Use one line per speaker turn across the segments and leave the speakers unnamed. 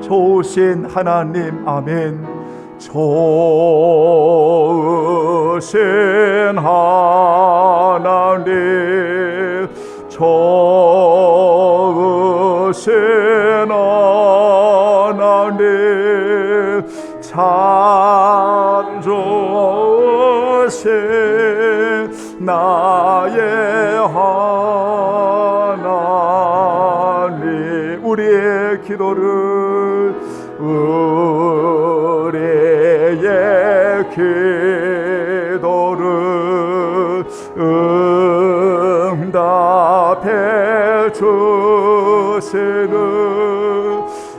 좋으신 하나님, 아멘. 좋으신 하나님, 좋으신 하나님, 참 좋으신 나의 하나님. 우리의 기도를, 우리의 기도를 응답해 주시는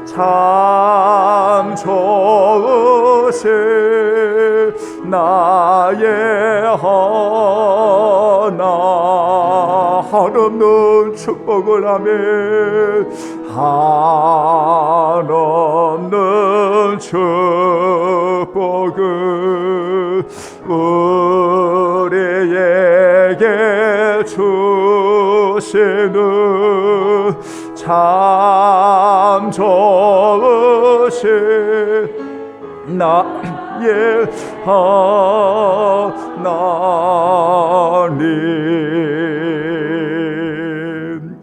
참 좋으신 나의 하나. 한없는 축복을 아멘. 한없는 축복을 우리에게 주시는 참 좋으신 나의 하나님.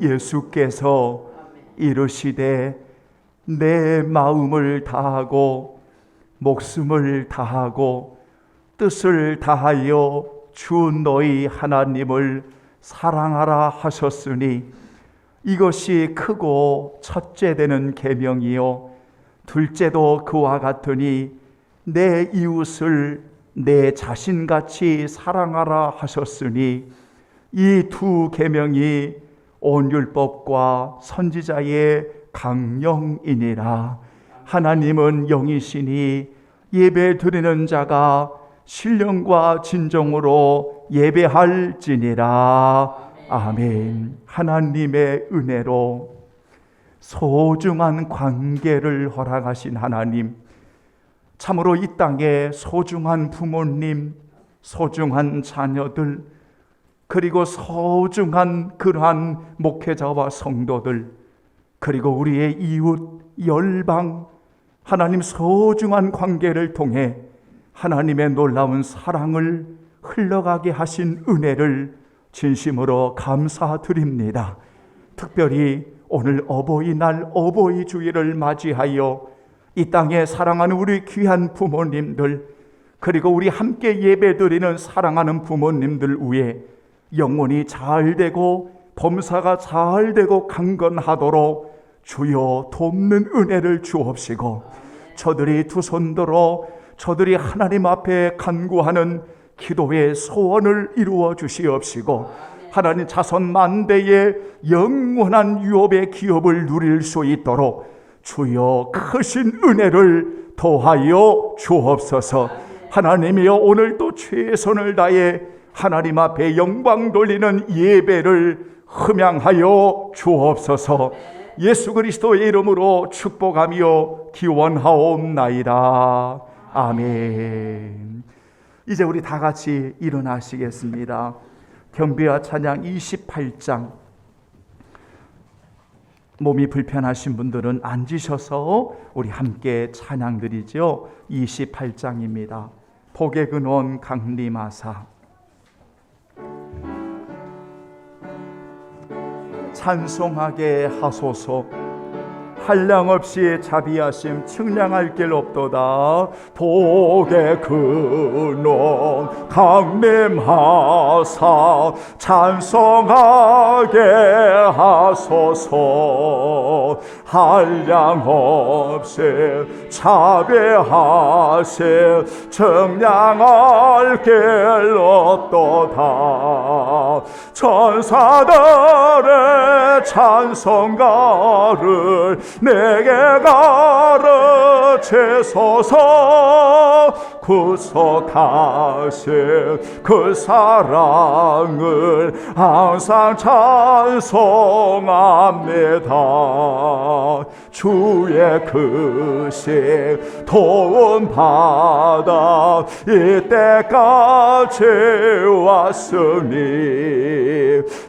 예수께서 이르시되 내 마음을 다하고 목숨을 다하고 뜻을 다하여 주 너희 하나님을 사랑하라 하셨으니 이것이 크고 첫째 되는 계명이요 둘째도 그와 같으니 내 이웃을 내 자신같이 사랑하라 하셨으니 이 두 계명이 온 율법과 선지자의 강령이니라. 하나님은 영이시니 예배 드리는 자가 신령과 진정으로 예배할지니라. 아멘. 하나님의 은혜로 소중한 관계를 허락하신 하나님, 참으로 이 땅에 소중한 부모님, 소중한 자녀들, 그리고 소중한 그러한 목회자와 성도들, 그리고 우리의 이웃, 열방, 하나님 소중한 관계를 통해 하나님의 놀라운 사랑을 흘러가게 하신 은혜를 진심으로 감사드립니다. 특별히 오늘 어버이날 어버이 주일을 맞이하여 이 땅에 사랑하는 우리 귀한 부모님들, 그리고 우리 함께 예배드리는 사랑하는 부모님들 위해 영혼이 잘 되고 범사가 잘 되고 강건하도록 주여 돕는 은혜를 주옵시고, 저들이 두 손들어 저들이 하나님 앞에 간구하는 기도의 소원을 이루어 주시옵시고, 하나님 자손 만대의 영원한 유업의 기업을 누릴 수 있도록 주여 크신 은혜를 더하여 주옵소서. 하나님이여, 오늘 또 최선을 다해 하나님 앞에 영광 돌리는 예배를 흠양하여 주옵소서. 예수 그리스도의 이름으로 축복하며 기원하옵나이다. 아멘. 이제 우리 다 같이 일어나시겠습니다. 경배와 찬양 28장. 몸이 불편하신 분들은 앉으셔서 우리 함께 찬양 드리죠. 28장입니다. 복의 근원 강림하사. 찬송하게 하소서. 한량없이 자비하심 측량할 길 없도다. 복의 근원 강림하사 찬송하게 하소서. 한량없이 자비하심 측량할 길 없도다. 천사들의 찬송가를 내게 가르치소서. 구속하신 그 사랑을 항상 찬송합니다. 주의 크신 도움 받아 이때까지 왔으니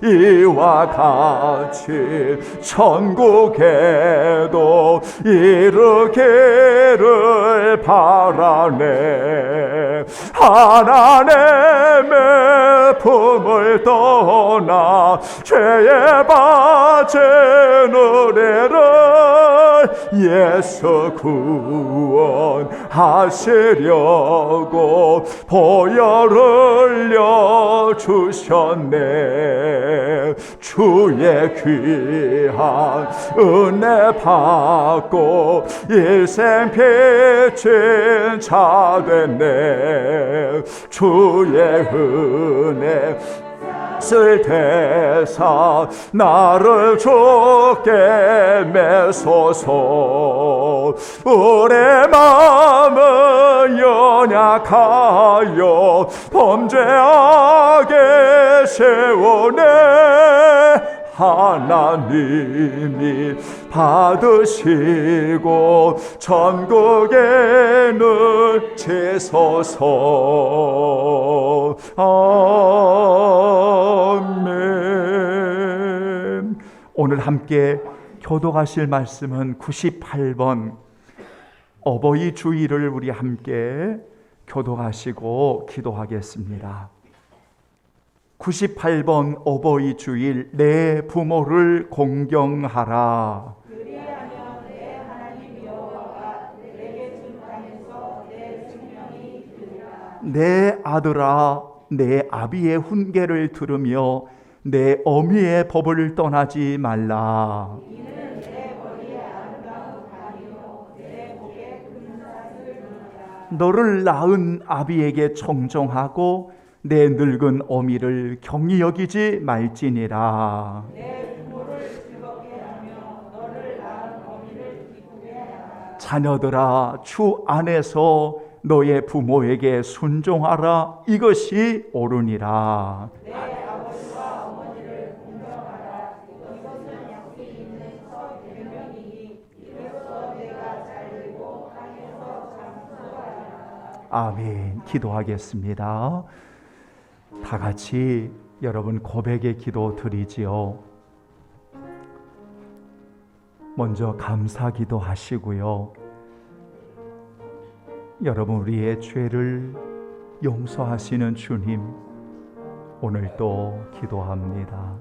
이와 같이 천국에도 이르기를 바라네. 하나님의 품을 떠나 죄에 빠진 은혜를 예수 구원하시려고 보혈을 흘려 주셨네. 주의 귀한 은혜 받고 일생 빚진 자 됐네. 주의 은혜 쓸대사 나를 주께 매소서. 우리 마음은 연약하여 범죄하게 세우네. 하나님이 받으시고 천국에는 제소서. 아멘. 오늘 함께 교독하실 말씀은 98번 어버이 주일을 우리 함께 교독하시고 기도하겠습니다. 98번 어버이 주일, 내 부모를 공경하라.
그리하면 내 하나님 여호와가 내게 준 땅에서 내 생명이 있으리라.
내 아들아, 내 아비의 훈계를 들으며 내 어미의 법을 떠나지 말라.
이는 내 머리에 아름다운 가니요 내 목에 금사슬 두니라.
너를 낳은 아비에게 청종하고 내 늙은 어미를 경히 여기지 말지니라.
내 부모를 즐겁게 하며 너를 낳은 어미를 기쁘게 하라.
자녀들아, 주 안에서 너의 부모에게 순종하라. 이것이 옳으니라.
내 아버지와 어머니를 공경하라. 이것은 약속이 있는 첫 계명이니 이로써 내가 잘되고 땅에서 장수하리라.
아멘. 기도하겠습니다. 다 같이 여러분 고백의 기도 드리지요. 먼저 감사 기도하시고요. 여러분, 우리의 죄를 용서하시는 주님, 오늘도 기도합니다.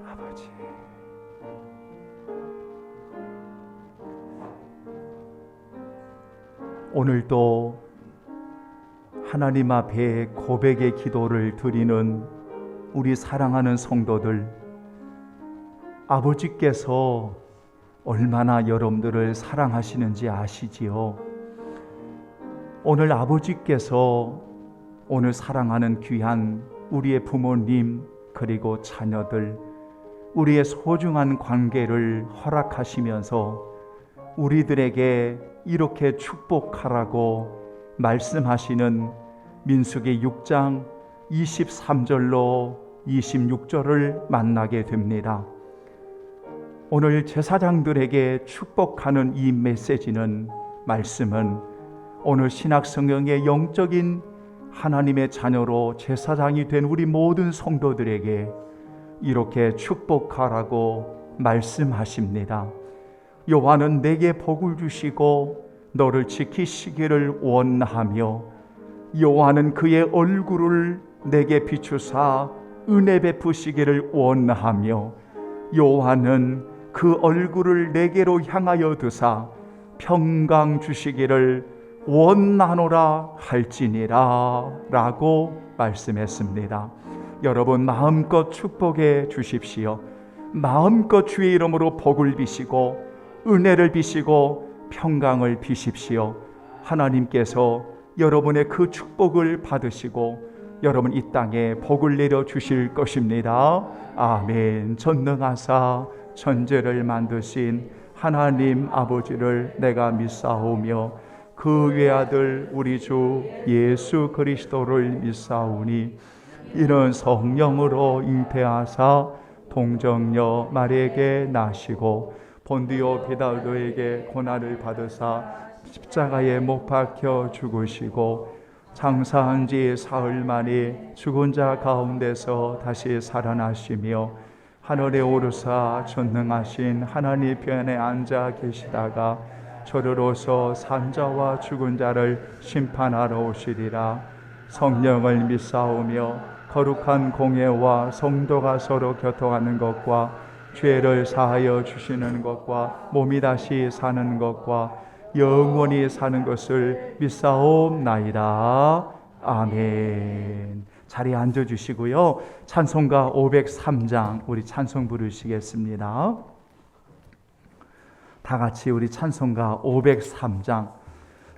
아버지, 오늘도 하나님 앞에 고백의 기도를 드리는 우리 사랑하는 성도들, 아버지께서 얼마나 여러분들을 사랑하시는지 아시지요? 오늘 아버지께서 오늘 사랑하는 귀한 우리의 부모님 그리고 자녀들, 우리의 소중한 관계를 허락하시면서 우리들에게 이렇게 축복하라고 말씀하시는 민수기 6장 23절로 26절을 만나게 됩니다. 오늘 제사장들에게 축복하는 이 메시지는, 말씀은 오늘 신약성경의 영적인 하나님의 자녀로 제사장이 된 우리 모든 성도들에게 이렇게 축복하라고 말씀하십니다. 여호와는 내게 복을 주시고 너를 지키시기를 원하며, 여호와는 그의 얼굴을 내게 비추사 은혜 베푸시기를 원하며, 여호와는 그 얼굴을 내게로 향하여 드사 평강 주시기를 원하노라 할지니라 라고 말씀했습니다. 여러분, 마음껏 축복해 주십시오. 마음껏 주의 이름으로 복을 비시고 은혜를 비시고 평강을 비십시오. 하나님께서 여러분의 그 축복을 받으시고 여러분 이 땅에 복을 내려 주실 것입니다. 아멘. 전능하사 천지를 만드신 하나님 아버지를 내가 믿사오며 그 외아들 우리 주 예수 그리스도를 믿사오니, 이는 성령으로 잉태하사 동정녀 마리에게 나시고 본디오 빌라도에게 고난을 받으사 십자가에 못 박혀 죽으시고 장사한 지 사흘 만에 죽은 자 가운데서 다시 살아나시며 하늘에 오르사 전능하신 하나님 편에 앉아 계시다가 저리로서 산자와 죽은 자를 심판하러 오시리라. 성령을 믿사오며 거룩한 공예와 성도가 서로 교통하는 것과 죄를 사하여 주시는 것과 몸이 다시 사는 것과 영원히 사는 것을 믿사옵나이다. 아멘. 자리에 앉아주시고요, 찬송가 503장 우리 찬송 부르시겠습니다. 다 같이 우리 찬송가 503장.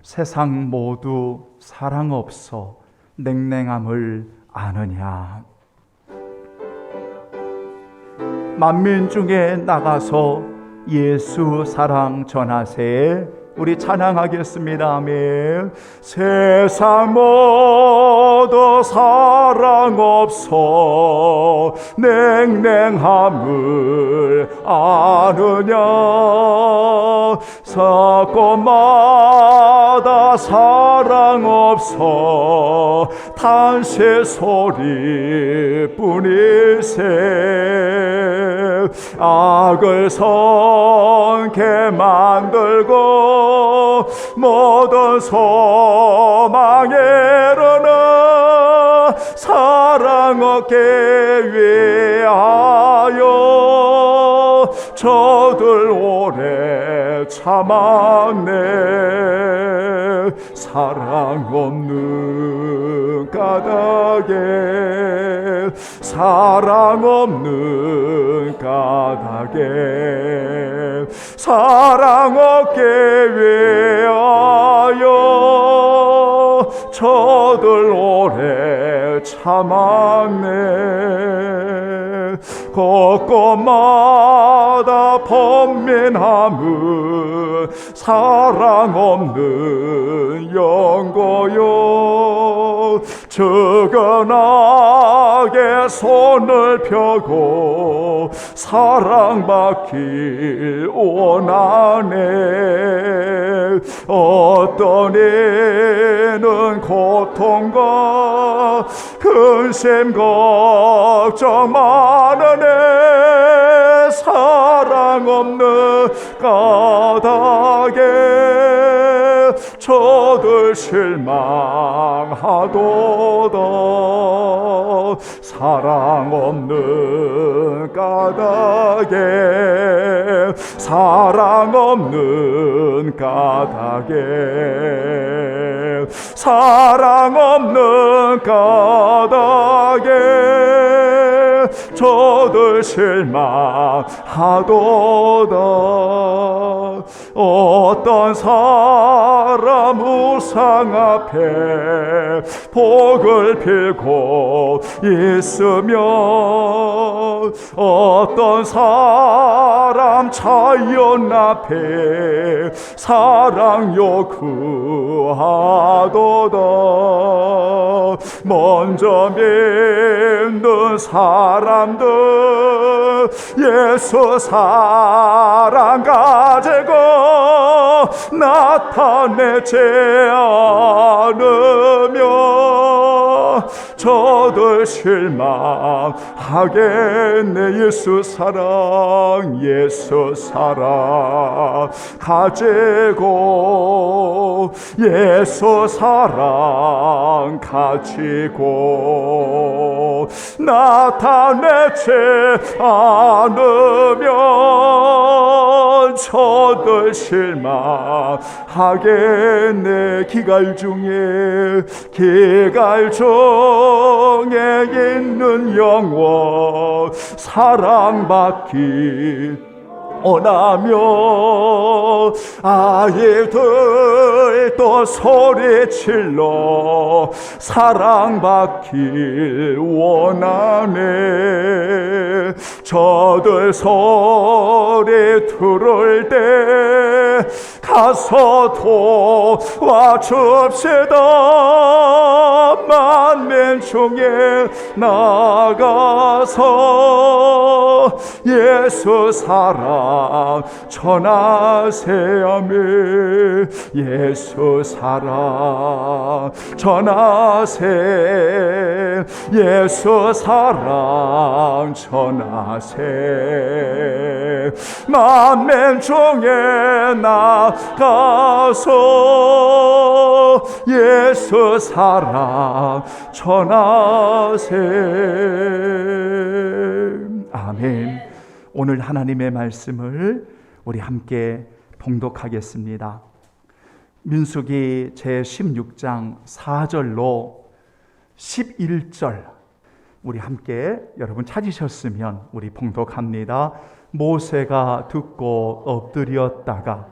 세상 모두 사랑 없어 냉랭함을 아느냐. 만민 중에 나가서 예수 사랑 전하세. 우리 찬양하겠습니다. 아멘. 세상 모두 사랑 없어 냉랭함을 아느냐. 사건마다 사랑 없어 탄세 소리 뿐일세. 악을 선케 만들고 모든 소망에로는 사랑 얻게 위하여 저들 오래 참았네. 사랑 없는 까닭에, 사랑 없는 까닭에 사랑 얻게 위하여 저들 오래 참았네. 곳곳마다 번민함은 사랑 없는 연고요. 적은하게 손을 펴고 사랑받길 원하네. 어떤 이는 고통과 근심 걱정 많으네. 사랑 없는 까닭에 저들 실망하도다. 사랑 없는 까닭에, 사랑 없는 까닭에, 사랑 없는 까닭에 저들 실망하도다. 어떤 사람 우상 앞에 복을 빌고 있으며 어떤 사람 자연 앞에 사랑 요구하도다. 먼저 믿는 사람들 예수 사랑 가지고 나타내지 않으며 저들 실망하겠네. 예수 사랑 예수 사랑 가지고 예수 사랑 가지고 나타내지 않으면 저들 실망하겠네. 기갈 중에 있는 영혼 사랑받기 원하며 아이들 또 소리질러 사랑받길 원하네. 저들 소리 들을 때 가서 도와줍시다. 만민 중에 나가서 예수 사랑 전하세요. 예수 사랑 전하세. 예수 사랑 전하세. 만민 중에 나가서 예수 사랑 전하세. 아멘. 오늘 하나님의 말씀을 우리 함께 봉독하겠습니다. 민수기 제16장 4절로 11절 우리 함께 여러분 찾으셨으면 우리 봉독합니다. 모세가 듣고 엎드렸다가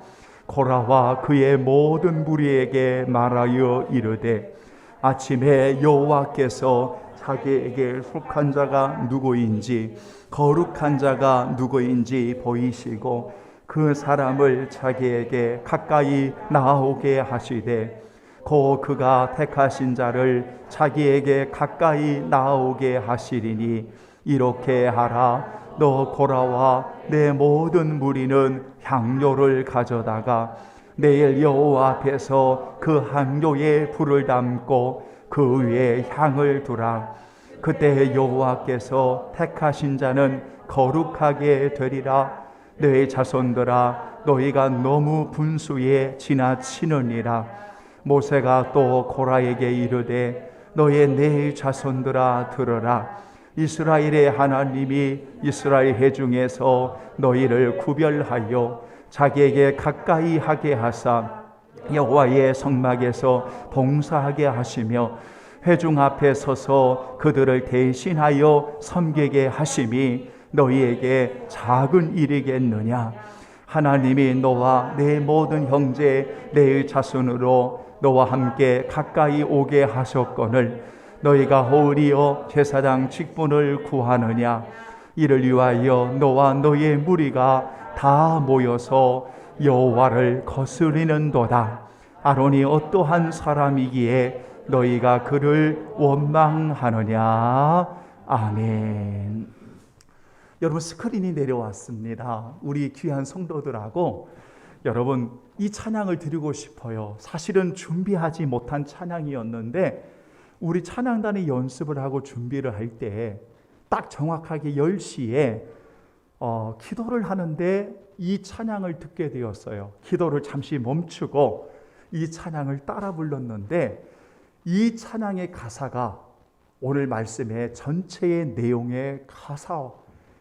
고라와 그의 모든 무리에게 말하여 이르되 아침에 여호와께서 자기에게 속한 자가 누구인지 거룩한 자가 누구인지 보이시고 그 사람을 자기에게 가까이 나오게 하시되 곧 그가 택하신 자를 자기에게 가까이 나오게 하시리니 이렇게 하라. 너 고라와 내 모든 무리는 향료를 가져다가 내일 여호와 앞에서 그 향료에 불을 담고 그 위에 향을 두라. 그때 여호와께서 택하신 자는 거룩하게 되리라. 너희 자손들아 너희가 너무 분수에 지나치느니라. 모세가 또 고라에게 이르되 너희 네 자손들아 들으라. 이스라엘의 하나님이 이스라엘 회중에서 너희를 구별하여 자기에게 가까이 하게 하사 여호와의 성막에서 봉사하게 하시며 회중 앞에 서서 그들을 대신하여 섬기게 하심이 너희에게 작은 일이겠느냐. 하나님이 너와 내 모든 형제 내 자손으로 너와 함께 가까이 오게 하셨거늘 너희가 호리여 제사장 직분을 구하느냐. 이를 위하여 너와 너의 무리가 다 모여서 여호와를 거스리는도다. 아론이 어떠한 사람이기에 너희가 그를 원망하느냐. 아멘. 여러분 스크린이 내려왔습니다. 우리 귀한 성도들하고 여러분 이 찬양을 드리고 싶어요. 사실은 준비하지 못한 찬양이었는데 우리 찬양단이 연습을 하고 준비를 할 때 딱 정확하게 10시에 기도를 하는데 이 찬양을 듣게 되었어요. 기도를 잠시 멈추고 이 찬양을 따라 불렀는데 이 찬양의 가사가 오늘 말씀의 전체의 내용의 가사,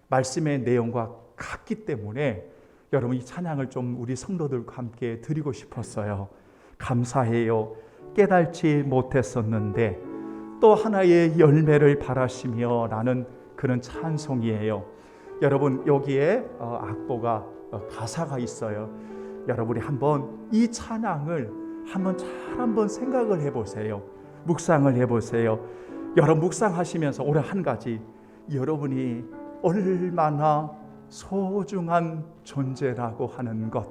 말씀의 내용과 같기 때문에 여러분 이 찬양을 좀 우리 성도들과 함께 드리고 싶었어요. 감사해요. 깨달지 못했었는데 또 하나의 열매를 바라시며 라는 그런 찬송이에요. 여러분 여기에 악보가 가사가 있어요. 여러분이 한번 이 찬양을 한번 생각을 해보세요. 묵상을 해보세요. 여러분 묵상하시면서 오늘 한 가지, 여러분이 얼마나 소중한 존재라고 하는 것,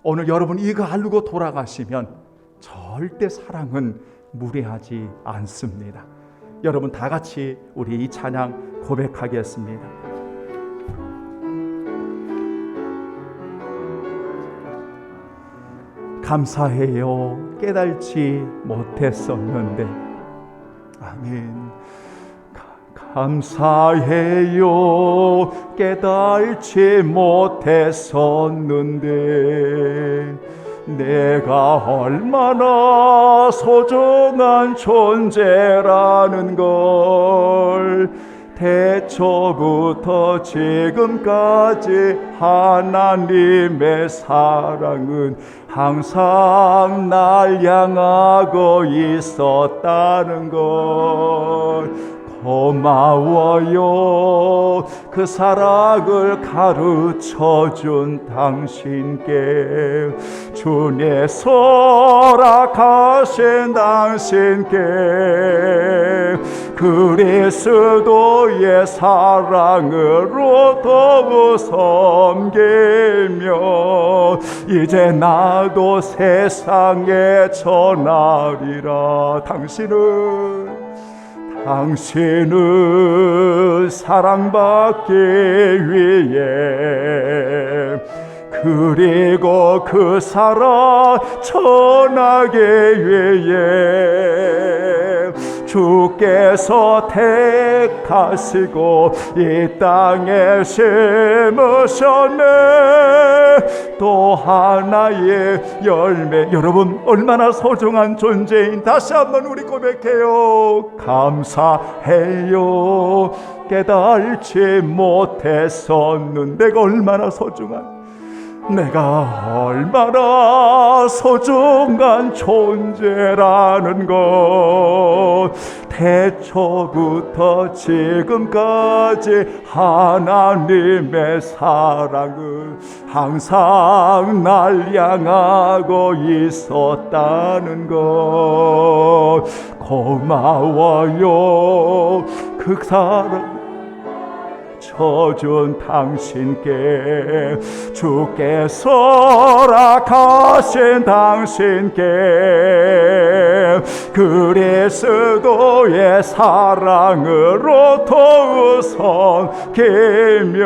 오늘 여러분 이거 알고 돌아가시면 절대 사랑은 무례하지 않습니다. 여러분 다 같이 우리 이 찬양 고백하겠습니다. 감사해요. 깨달지 못했었는데. 아멘. 감사해요. 깨달지 못했었는데 내가 얼마나 소중한 존재라는 걸 태초부터 지금까지 하나님의 사랑은 항상 날 향하고 있었다는 걸 고마워요. 그 사랑을 가르쳐준 당신께, 주님 소락하신 당신께 그리스도의 사랑으로 더욱 섬기며 이제 나도 세상에 전하리라. 당신은 사랑받기 위해 그리고 그 사랑 전하기 위해 주께서 택하시고 이 땅에 심으셨네. 또 하나의 열매. 여러분 얼마나 소중한 존재인, 다시 한번 우리 고백해요. 감사해요. 깨달지 못했었는데 내가 얼마나 소중한, 내가 얼마나 소중한 존재라는 것 태초부터 지금까지 하나님의 사랑은 항상 날 향하고 있었다는 것 고마워요. 그 사랑 쳐준 당신께, 주께서 허락하신 당신께 그리스도의 사랑으로 더욱 섬기며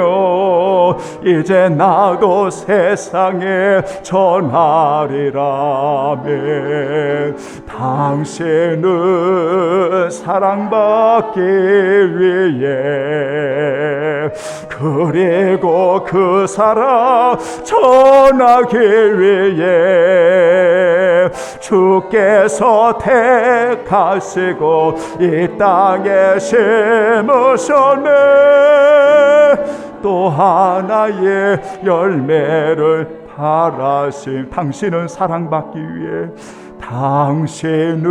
이제 나도 세상에 전하리라면 당신은 사랑받기 위해 그리고 그 사랑 전하기 위해 주께서 택하시고 이 땅에 심으셨네. 또 하나의 열매를 바라심. 당신은 사랑받기 위해, 당신은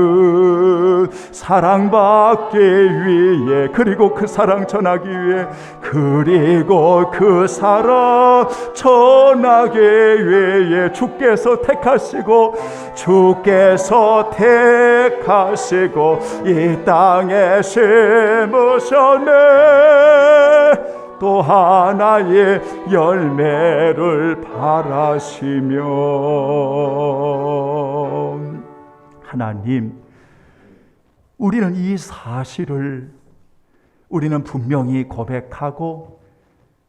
사랑받기 위해 그리고 그 사랑 전하기 위해 그리고 그 사랑 전하기 위해 주께서 택하시고 이 땅에 심으셨네. 또 하나의 열매를 바라시며. 하나님, 우리는 이 사실을 우리는 분명히 고백하고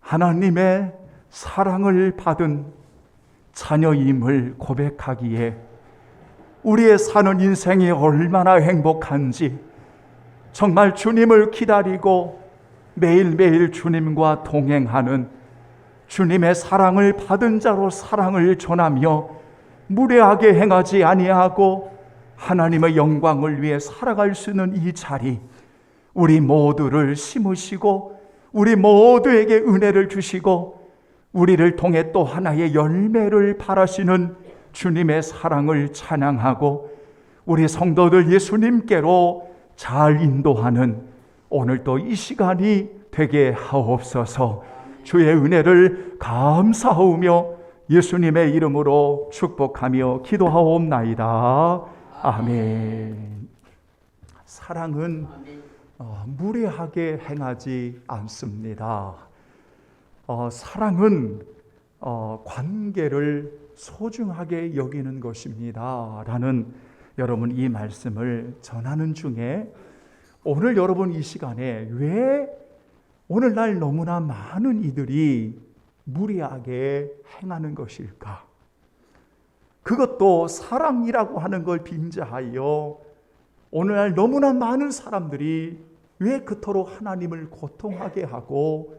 하나님의 사랑을 받은 자녀임을 고백하기에 우리의 사는 인생이 얼마나 행복한지, 정말 주님을 기다리고 매일매일 주님과 동행하는 주님의 사랑을 받은 자로 사랑을 전하며 무례하게 행하지 아니하고 하나님의 영광을 위해 살아갈 수 있는 이 자리, 우리 모두를 심으시고 우리 모두에게 은혜를 주시고 우리를 통해 또 하나의 열매를 바라시는 주님의 사랑을 찬양하고 우리 성도들 예수님께로 잘 인도하는 오늘도 이 시간이 되게 하옵소서. 주의 은혜를 감사하며 예수님의 이름으로 축복하며 기도하옵나이다. 아멘. 사랑은 무례하게 행하지 않습니다. 사랑은 관계를 소중하게 여기는 것입니다. 라는 여러분 이 말씀을 전하는 중에 오늘 여러분 이 시간에 왜 오늘날 너무나 많은 이들이 무리하게 행하는 것일까? 그것도 사랑이라고 하는 걸 빙자하여 오늘날 너무나 많은 사람들이 왜 그토록 하나님을 고통하게 하고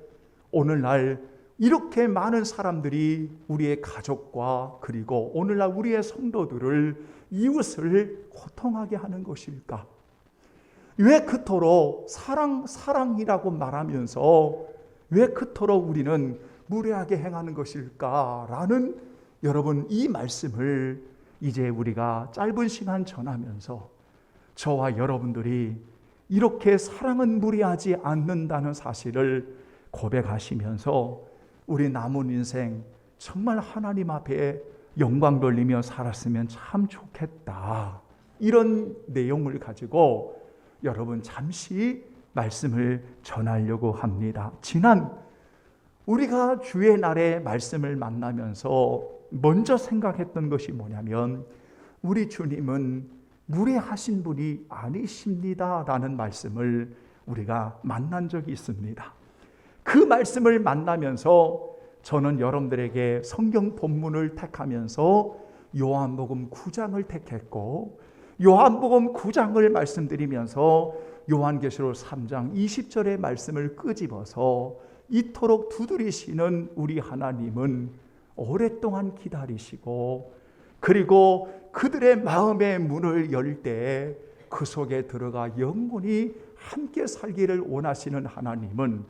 오늘날 이렇게 많은 사람들이 우리의 가족과 그리고 오늘날 우리의 성도들을 이웃을 고통하게 하는 것일까? 왜 그토록 사랑이라고 말하면서 왜 그토록 우리는 무례하게 행하는 것일까라는 여러분 이 말씀을 이제 우리가 짧은 시간 전하면서 저와 여러분들이 이렇게 사랑은 무례하지 않는다는 사실을 고백하시면서 우리 남은 인생 정말 하나님 앞에 영광 돌리며 살았으면 참 좋겠다. 이런 내용을 가지고 여러분 잠시 말씀을 전하려고 합니다. 지난 우리가 주의 날에 말씀을 만나면서 먼저 생각했던 것이 뭐냐면 우리 주님은 무례하신 분이 아니십니다 라는 말씀을 우리가 만난 적이 있습니다. 그 말씀을 만나면서 저는 여러분들에게 성경 본문을 택하면서 요한복음 9장을 택했고 요한복음 9장을 말씀드리면서 요한계시록 3장 20절의 말씀을 끄집어서 이토록 두드리시는 우리 하나님은 오랫동안 기다리시고 그리고 그들의 마음의 문을 열 때 그 속에 들어가 영원히 함께 살기를 원하시는 하나님은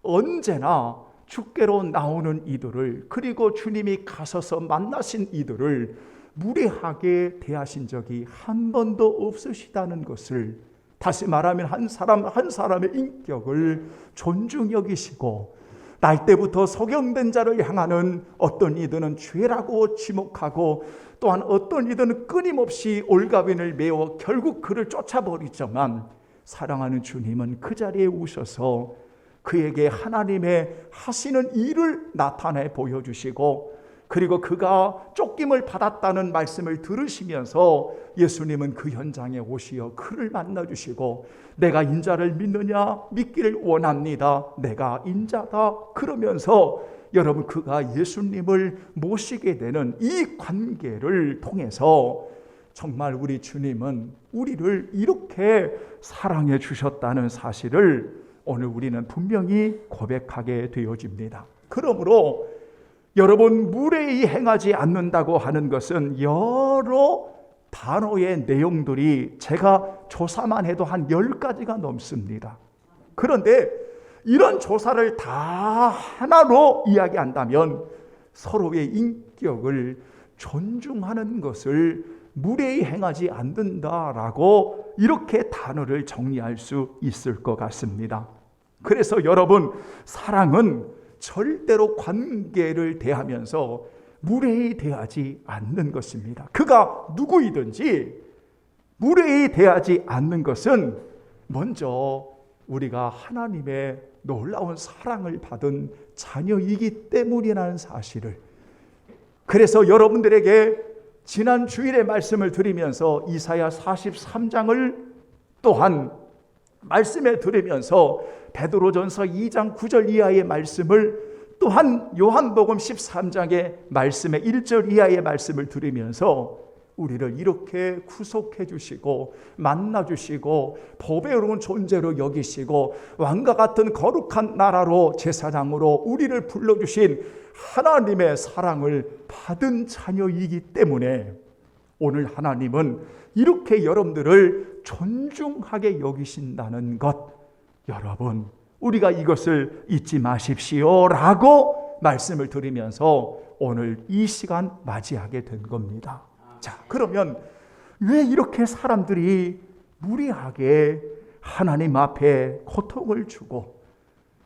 언제나 주께로 나오는 이들을 그리고 주님이 가셔서 만나신 이들을 무례하게 대하신 적이 한 번도 없으시다는 것을 다시 말하면 한 사람 한 사람의 인격을 존중 여기시고 날 때부터 소경된 자를 향하는 어떤 이들은 죄라고 지목하고 또한 어떤 이들은 끊임없이 올가빈을 메워 결국 그를 쫓아버리지만 사랑하는 주님은 그 자리에 오셔서 그에게 하나님의 하시는 일을 나타내 보여주시고 그리고 그가 쫓김을 받았다는 말씀을 들으시면서 예수님은 그 현장에 오시어 그를 만나주시고 내가 인자를 믿느냐 믿기를 원합니다. 내가 인자다 그러면서 여러분 그가 예수님을 모시게 되는 이 관계를 통해서 정말 우리 주님은 우리를 이렇게 사랑해 주셨다는 사실을 오늘 우리는 분명히 고백하게 되어집니다. 그러므로 여러분 무례히 행하지 않는다고 하는 것은 여러 단어의 내용들이 제가 조사만 해도 한 10가지가 넘습니다. 그런데 이런 조사를 다 하나로 이야기한다면 서로의 인격을 존중하는 것을 무례히 행하지 않는다라고 이렇게 단어를 정리할 수 있을 것 같습니다. 그래서 여러분 사랑은 절대로 관계를 대하면서 무례히 대하지 않는 것입니다. 그가 누구이든지 무례히 대하지 않는 것은 먼저 우리가 하나님의 놀라운 사랑을 받은 자녀이기 때문이라는 사실을 그래서 여러분들에게 지난 주일에 말씀을 드리면서 이사야 43장을 또한 말씀에 들으면서 베드로전서 2장 9절 이하의 말씀을 또한 요한복음 13장의 말씀의 1절 이하의 말씀을 들으면서 우리를 이렇게 구속해 주시고 만나 주시고 법에 이르는 존재로 여기시고 왕과 같은 거룩한 나라로 제사장으로 우리를 불러주신 하나님의 사랑을 받은 자녀이기 때문에 오늘 하나님은 이렇게 여러분들을 존중하게 여기신다는 것 여러분 우리가 이것을 잊지 마십시오 라고 말씀을 드리면서 오늘 이 시간 맞이하게 된 겁니다. 자, 그러면 왜 이렇게 사람들이 무리하게 하나님 앞에 고통을 주고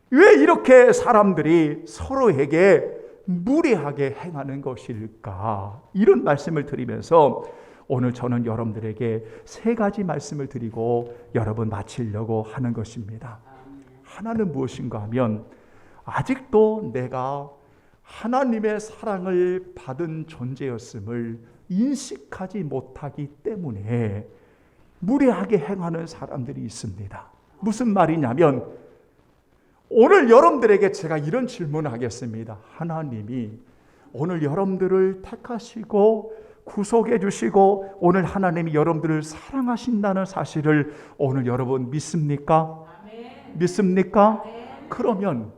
왜 이렇게 사람들이 서로에게 무례하게 행하는 것일까? 이런 말씀을 드리면서 오늘 저는 여러분들에게 세 가지 말씀을 드리고 여러분 마치려고 하는 것입니다. 하나는 무엇인가 하면 아직도 내가 하나님의 사랑을 받은 존재였음을 인식하지 못하기 때문에 무례하게 행하는 사람들이 있습니다. 무슨 말이냐면 오늘 여러분들에게 제가 이런 질문을 하겠습니다. 하나님이 오늘 여러분들을 택하시고 구속해 주시고 오늘 하나님이 여러분들을 사랑하신다는 사실을 오늘 여러분 믿습니까? 믿습니까? 그러면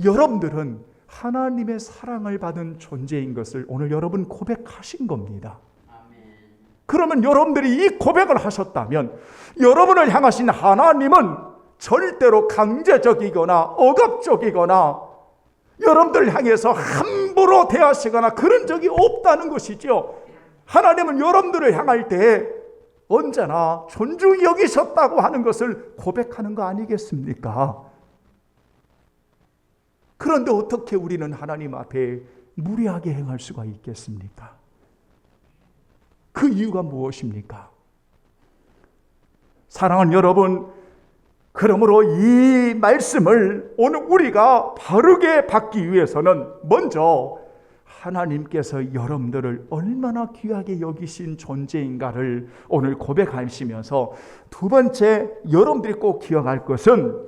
여러분들은 하나님의 사랑을 받은 존재인 것을 오늘 여러분 고백하신 겁니다. 그러면 여러분들이 이 고백을 하셨다면 여러분을 향하신 하나님은 절대로 강제적이거나 억압적이거나 여러분들 향해서 함부로 대하시거나 그런 적이 없다는 것이죠. 하나님은 여러분들을 향할 때 언제나 존중히 여기셨다고 하는 것을 고백하는 거 아니겠습니까? 그런데 어떻게 우리는 하나님 앞에 무례하게 행할 수가 있겠습니까? 그 이유가 무엇입니까? 사랑하는 여러분, 그러므로 이 말씀을 오늘 우리가 바르게 받기 위해서는 먼저 하나님께서 여러분들을 얼마나 귀하게 여기신 존재인가를 오늘 고백하시면서 두 번째 여러분들이 꼭 기억할 것은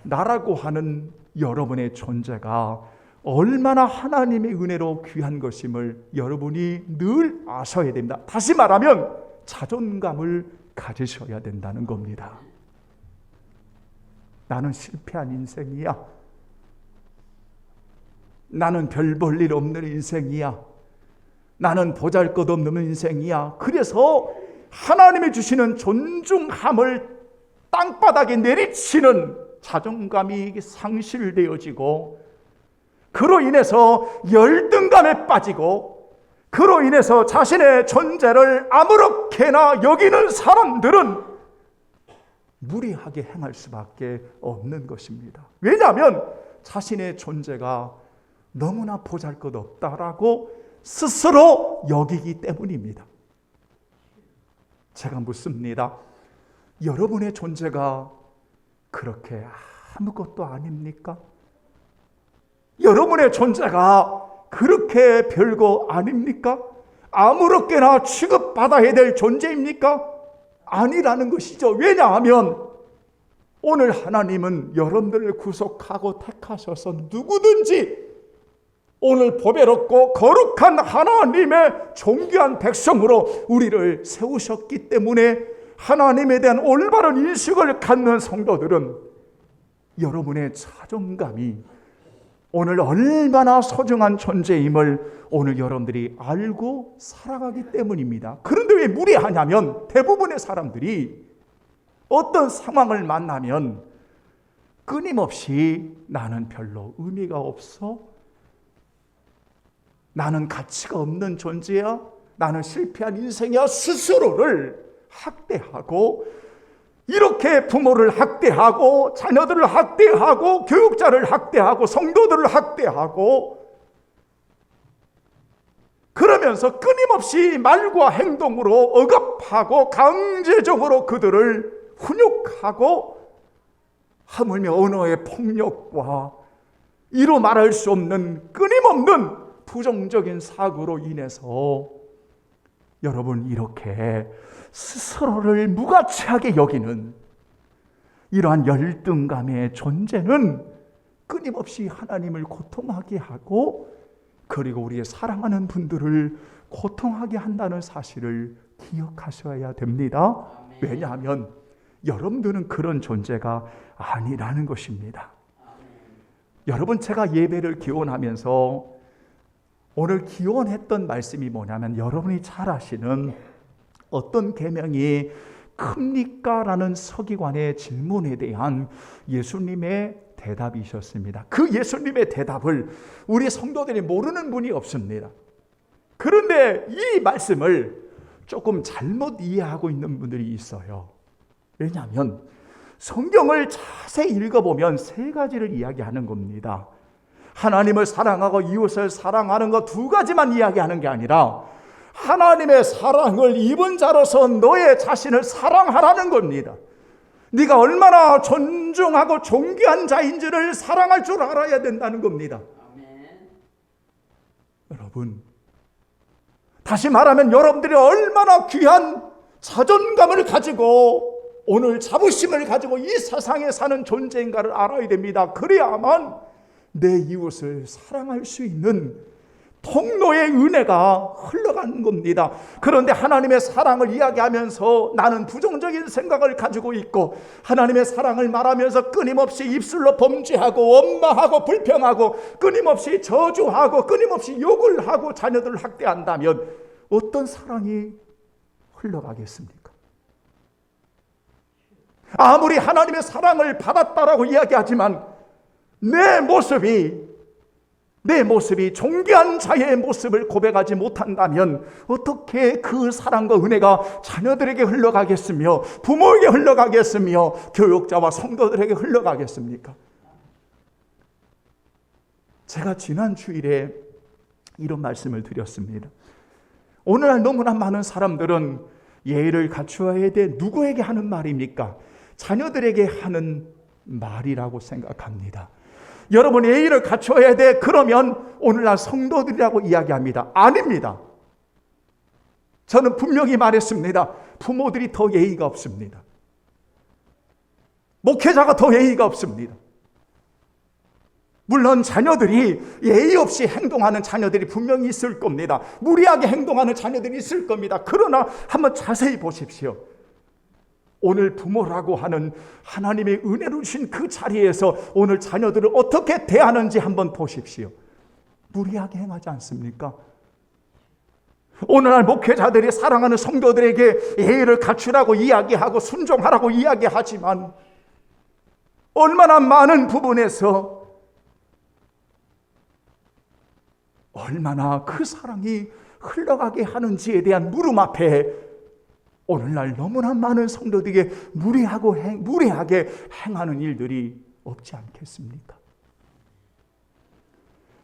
나라고 하는 여러분의 존재가 얼마나 하나님의 은혜로 귀한 것임을 여러분이 늘 아셔야 됩니다. 다시 말하면 자존감을 가지셔야 된다는 겁니다. 나는 실패한 인생이야. 나는 별 볼 일 없는 인생이야. 나는 보잘것없는 인생이야. 그래서 하나님이 주시는 존중함을 땅바닥에 내리치는 자존감이 상실되어지고 그로 인해서 열등감에 빠지고 그로 인해서 자신의 존재를 아무렇게나 여기는 사람들은 무례하게 행할 수밖에 없는 것입니다. 왜냐하면 자신의 존재가 너무나 보잘것없다라고 스스로 여기기 때문입니다. 제가 묻습니다. 여러분의 존재가 그렇게 아무것도 아닙니까? 여러분의 존재가 그렇게 별거 아닙니까? 아무렇게나 취급받아야 될 존재입니까? 아니라는 것이죠. 왜냐하면 오늘 하나님은 여러분들을 구속하고 택하셔서 누구든지 오늘 보배롭고 거룩한 하나님의 존귀한 백성으로 우리를 세우셨기 때문에 하나님에 대한 올바른 인식을 갖는 성도들은 여러분의 자존감이 오늘 얼마나 소중한 존재임을 오늘 여러분들이 알고 살아가기 때문입니다. 그런데 왜 무례하냐면 대부분의 사람들이 어떤 상황을 만나면 끊임없이 나는 별로 의미가 없어, 나는 가치가 없는 존재야, 나는 실패한 인생이야, 스스로를 학대하고 이렇게 부모를 학대하고 자녀들을 학대하고 교육자를 학대하고 성도들을 학대하고 그러면서 끊임없이 말과 행동으로 억압하고 강제적으로 그들을 훈육하고 하물며 언어의 폭력과 이루 말할 수 없는 끊임없는 부정적인 사고로 인해서 여러분 이렇게 스스로를 무가치하게 여기는 이러한 열등감의 존재는 끊임없이 하나님을 고통하게 하고 그리고 우리의 사랑하는 분들을 고통하게 한다는 사실을 기억하셔야 됩니다. 왜냐하면 여러분들은 그런 존재가 아니라는 것입니다. 여러분, 제가 예배를 기원하면서 오늘 기원했던 말씀이 뭐냐면 여러분이 잘 아시는 어떤 계명이 큽니까? 라는 서기관의 질문에 대한 예수님의 대답이셨습니다. 그 예수님의 대답을 우리 성도들이 모르는 분이 없습니다. 그런데 이 말씀을 조금 잘못 이해하고 있는 분들이 있어요. 왜냐하면 성경을 자세히 읽어보면 세 가지를 이야기하는 겁니다. 하나님을 사랑하고 이웃을 사랑하는 것 두 가지만 이야기하는 게 아니라 하나님의 사랑을 입은 자로서 너의 자신을 사랑하라는 겁니다. 네가 얼마나 존중하고 존귀한 자인지를 사랑할 줄 알아야 된다는 겁니다. 여러분, 다시 말하면 여러분들이 얼마나 귀한 자존감을 가지고 오늘 자부심을 가지고 이 세상에 사는 존재인가를 알아야 됩니다. 그래야만 내 이웃을 사랑할 수 있는 통로의 은혜가 흘러가는 겁니다. 그런데 하나님의 사랑을 이야기하면서 나는 부정적인 생각을 가지고 있고 하나님의 사랑을 말하면서 끊임없이 입술로 범죄하고 원망하고 불평하고 끊임없이 저주하고 끊임없이 욕을 하고 자녀들을 학대한다면 어떤 사랑이 흘러가겠습니까? 아무리 하나님의 사랑을 받았다라고 이야기하지만 내 모습이 존귀한 자의 모습을 고백하지 못한다면 어떻게 그 사랑과 은혜가 자녀들에게 흘러가겠으며 부모에게 흘러가겠으며 교육자와 성도들에게 흘러가겠습니까? 제가 지난 주일에 이런 말씀을 드렸습니다. 오늘날 너무나 많은 사람들은 예의를 갖추어야 돼 누구에게 하는 말입니까? 자녀들에게 하는 말이라고 생각합니다. 여러분, 예의를 갖춰야 돼. 그러면 오늘날 성도들이라고 이야기합니다. 아닙니다. 저는 분명히 말했습니다. 부모들이 더 예의가 없습니다. 목회자가 더 예의가 없습니다. 물론 자녀들이 예의 없이 행동하는 자녀들이 분명히 있을 겁니다. 무리하게 행동하는 자녀들이 있을 겁니다. 그러나 한번 자세히 보십시오. 오늘 부모라고 하는 하나님의 은혜로 주신 그 자리에서 오늘 자녀들을 어떻게 대하는지 한번 보십시오. 무리하게 행하지 않습니까? 오늘날 목회자들이 사랑하는 성도들에게 예의를 갖추라고 이야기하고 순종하라고 이야기하지만 얼마나 많은 부분에서 얼마나 그 사랑이 흘러가게 하는지에 대한 물음 앞에 오늘날 너무나 많은 성도들에게 무례하게 행하는 일들이 없지 않겠습니까?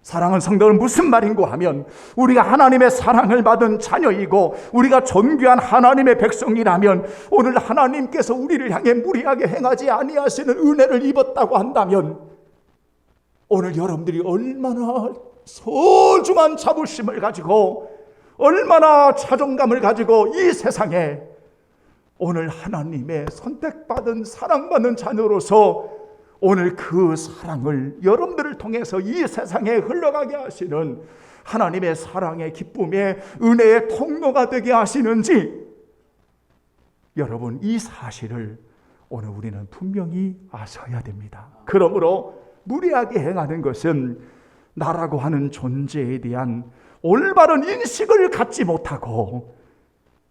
사랑하는 성도는 무슨 말인고 하면 우리가 하나님의 사랑을 받은 자녀이고 우리가 존귀한 하나님의 백성이라면 오늘 하나님께서 우리를 향해 무리하게 행하지 아니하시는 은혜를 입었다고 한다면 오늘 여러분들이 얼마나 소중한 자부심을 가지고 얼마나 자존감을 가지고 이 세상에 오늘 하나님의 선택받은 사랑받는 자녀로서 오늘 그 사랑을 여러분들을 통해서 이 세상에 흘러가게 하시는 하나님의 사랑의 기쁨의 은혜의 통로가 되게 하시는지 여러분 이 사실을 오늘 우리는 분명히 아셔야 됩니다. 그러므로 무리하게 행하는 것은 나라고 하는 존재에 대한 올바른 인식을 갖지 못하고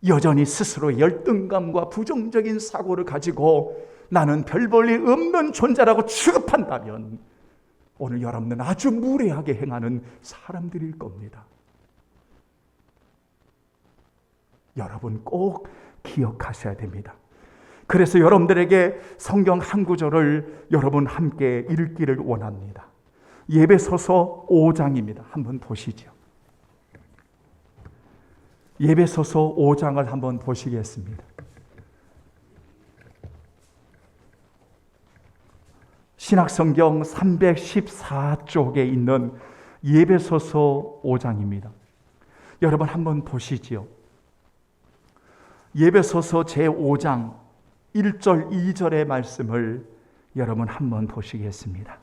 여전히 스스로 열등감과 부정적인 사고를 가지고 나는 별 볼 일 없는 존재라고 취급한다면 오늘 여러분은 아주 무례하게 행하는 사람들일 겁니다. 여러분 꼭 기억하셔야 됩니다. 그래서 여러분들에게 성경 한 구절을 여러분 함께 읽기를 원합니다. 예배소서 5장입니다. 한번 보시죠. 예배소서 5장을 한번 보시겠습니다. 신약성경 314쪽에 있는 예배소서 5장입니다. 여러분 한번 보시지요. 예배소서 제5장 1절 2절의 말씀을 여러분 한번 보시겠습니다.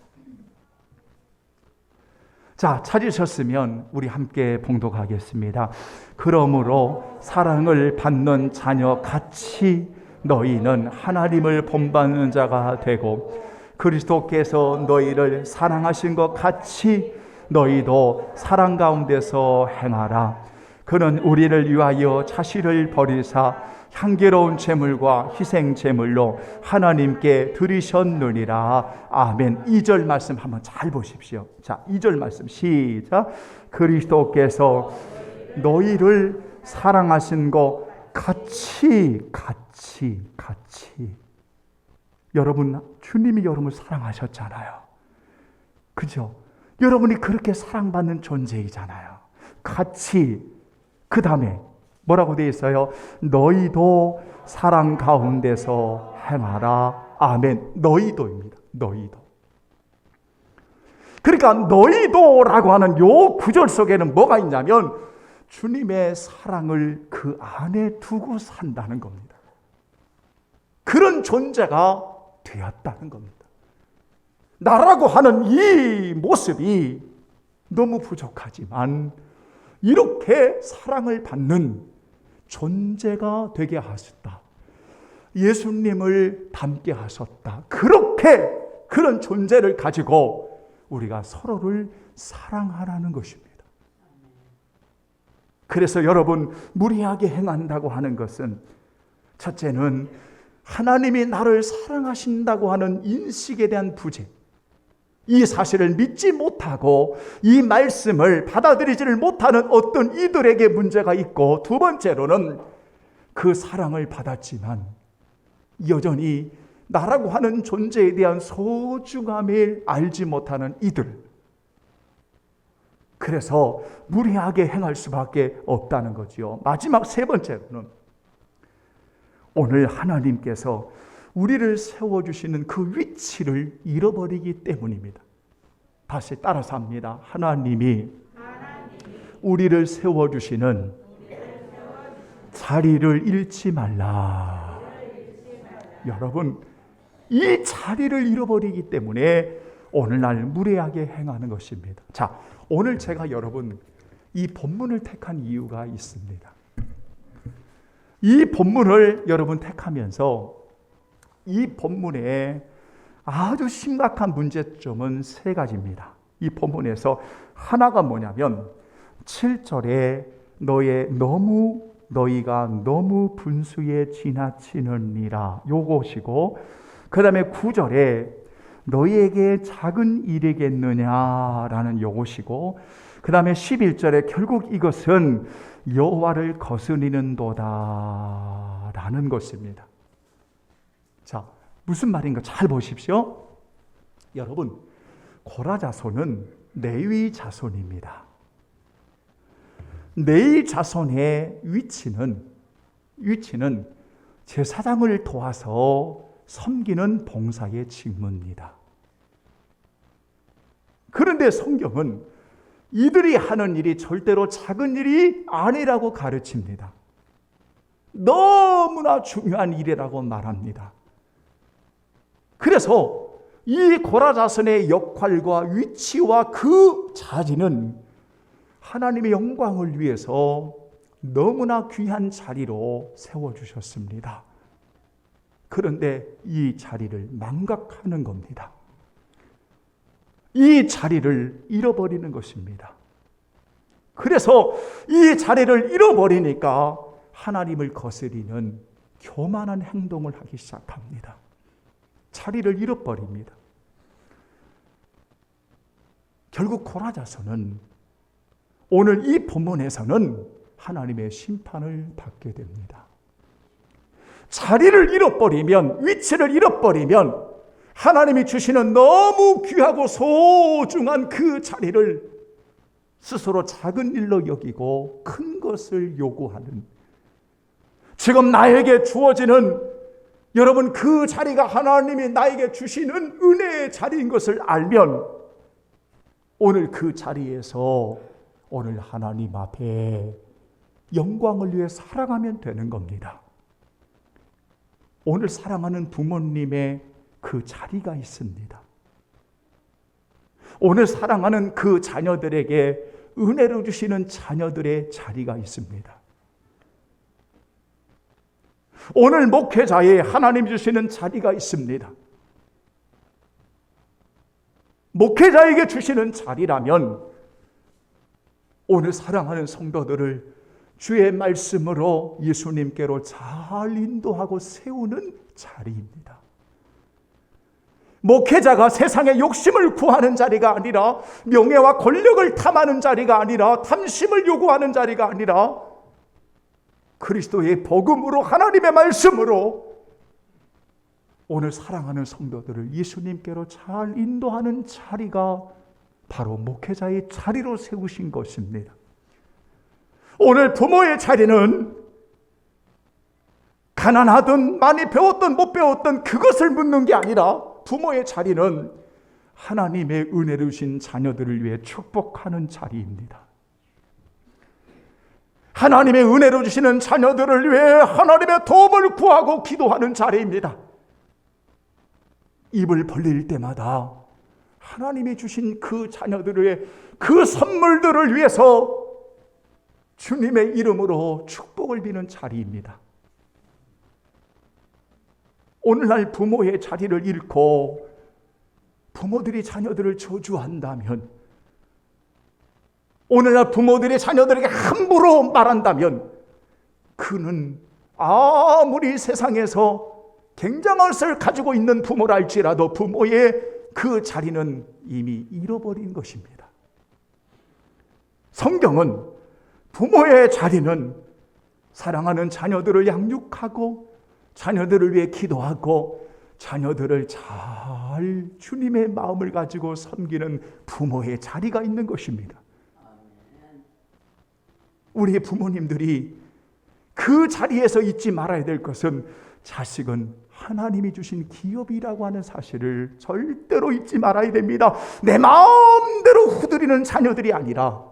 자, 찾으셨으면 우리 함께 봉독하겠습니다. 그러므로 사랑을 받는 자녀 같이 너희는 하나님을 본받는 자가 되고 그리스도께서 너희를 사랑하신 것 같이 너희도 사랑 가운데서 행하라. 그는 우리를 위하여 자신을 버리사 향기로운 제물과 희생 제물로 하나님께 드리셨느니라. 아멘. 2절 말씀 한번 잘 보십시오. 자, 2절 말씀 시작. 그리스도께서 너희를 사랑하신 것 같이 여러분, 주님이 여러분을 사랑하셨잖아요. 그죠? 여러분이 그렇게 사랑받는 존재이잖아요. 같이, 그 다음에 뭐라고 되어 있어요? 너희도 사랑 가운데서 행하라. 아멘. 너희도입니다. 너희도. 그러니까 너희도라고 하는 요 구절 속에는 뭐가 있냐면 주님의 사랑을 그 안에 두고 산다는 겁니다. 그런 존재가 되었다는 겁니다. 나라고 하는 이 모습이 너무 부족하지만 이렇게 사랑을 받는 존재가 되게 하셨다. 예수님을 닮게 하셨다. 그렇게 그런 존재를 가지고 우리가 서로를 사랑하라는 것입니다. 그래서 여러분, 무리하게 행한다고 하는 것은 첫째는 하나님이 나를 사랑하신다고 하는 인식에 대한 부재, 이 사실을 믿지 못하고 이 말씀을 받아들이지를 못하는 어떤 이들에게 문제가 있고, 두 번째로는 그 사랑을 받았지만 여전히 나라고 하는 존재에 대한 소중함을 알지 못하는 이들, 그래서 무리하게 행할 수밖에 없다는 거지요. 마지막 세 번째로는 오늘 하나님께서 우리를 세워주시는 그 위치를 잃어버리기 때문입니다. 다시 따라서 합니다. 하나님이 우리를 세워주시는 자리를 잃지 말라. 여러분, 이 자리를 잃어버리기 때문에 오늘날 무례하게 행하는 것입니다. 자, 오늘 제가 여러분 이 본문을 택한 이유가 있습니다. 이 본문을 여러분 택하면서 이 본문에 아주 심각한 문제점은 세 가지입니다. 이 본문에서 하나가 뭐냐면 7절에 너희가 너무 분수에 지나치느니라, 요것이고, 그 다음에 9절에 너희에게 작은 일이겠느냐라는 요것이고, 그 다음에 11절에 결국 이것은 여호와를 거스리는도다 라는 것입니다. 자, 무슨 말인가 잘 보십시오. 여러분, 고라 자손은 레위 자손입니다. 레위 자손의 위치는 제사장을 도와서 섬기는 봉사의 직무입니다. 그런데 성경은 이들이 하는 일이 절대로 작은 일이 아니라고 가르칩니다. 너무나 중요한 일이라고 말합니다. 그래서 이 고라 자손의 역할과 위치와 그 자리는 하나님의 영광을 위해서 너무나 귀한 자리로 세워주셨습니다. 그런데 이 자리를 망각하는 겁니다. 이 자리를 잃어버리는 것입니다. 그래서 이 자리를 잃어버리니까 하나님을 거스리는 교만한 행동을 하기 시작합니다. 자리를 잃어버립니다. 결국 고라 자손은 오늘 이 본문에서는 하나님의 심판을 받게 됩니다. 자리를 잃어버리면, 위치를 잃어버리면 하나님이 주시는 너무 귀하고 소중한 그 자리를 스스로 작은 일로 여기고 큰 것을 요구하는, 지금 나에게 주어지는, 여러분, 그 자리가 하나님이 나에게 주시는 은혜의 자리인 것을 알면 오늘 그 자리에서 오늘 하나님 앞에 영광을 위해 살아가면 되는 겁니다. 오늘 사랑하는 부모님의 그 자리가 있습니다. 오늘 사랑하는 그 자녀들에게 은혜를 주시는 자녀들의 자리가 있습니다. 오늘 목회자에 하나님 주시는 자리가 있습니다. 목회자에게 주시는 자리라면 오늘 사랑하는 성도들을 주의 말씀으로 예수님께로 잘 인도하고 세우는 자리입니다. 목회자가 세상의 욕심을 구하는 자리가 아니라, 명예와 권력을 탐하는 자리가 아니라, 탐심을 요구하는 자리가 아니라, 그리스도의 복음으로, 하나님의 말씀으로 오늘 사랑하는 성도들을 예수님께로 잘 인도하는 자리가 바로 목회자의 자리로 세우신 것입니다. 오늘 부모의 자리는 가난하든 많이 배웠든 못 배웠든 그것을 묻는 게 아니라, 부모의 자리는 하나님의 은혜를 주신 자녀들을 위해 축복하는 자리입니다. 하나님의 은혜로 주시는 자녀들을 위해 하나님의 도움을 구하고 기도하는 자리입니다. 입을 벌릴 때마다 하나님이 주신 그 자녀들의 그 선물들을 위해서 주님의 이름으로 축복을 비는 자리입니다. 오늘날 부모의 자리를 잃고 부모들이 자녀들을 저주한다면, 오늘날 부모들이 자녀들에게 함부로 말한다면, 그는 아무리 세상에서 굉장한 것을 가지고 있는 부모라 할지라도 부모의 그 자리는 이미 잃어버린 것입니다. 성경은 부모의 자리는 사랑하는 자녀들을 양육하고 자녀들을 위해 기도하고 자녀들을 잘 주님의 마음을 가지고 섬기는 부모의 자리가 있는 것입니다. 우리의 부모님들이 그 자리에서 잊지 말아야 될 것은, 자식은 하나님이 주신 기업이라고 하는 사실을 절대로 잊지 말아야 됩니다. 내 마음대로 후드리는 자녀들이 아니라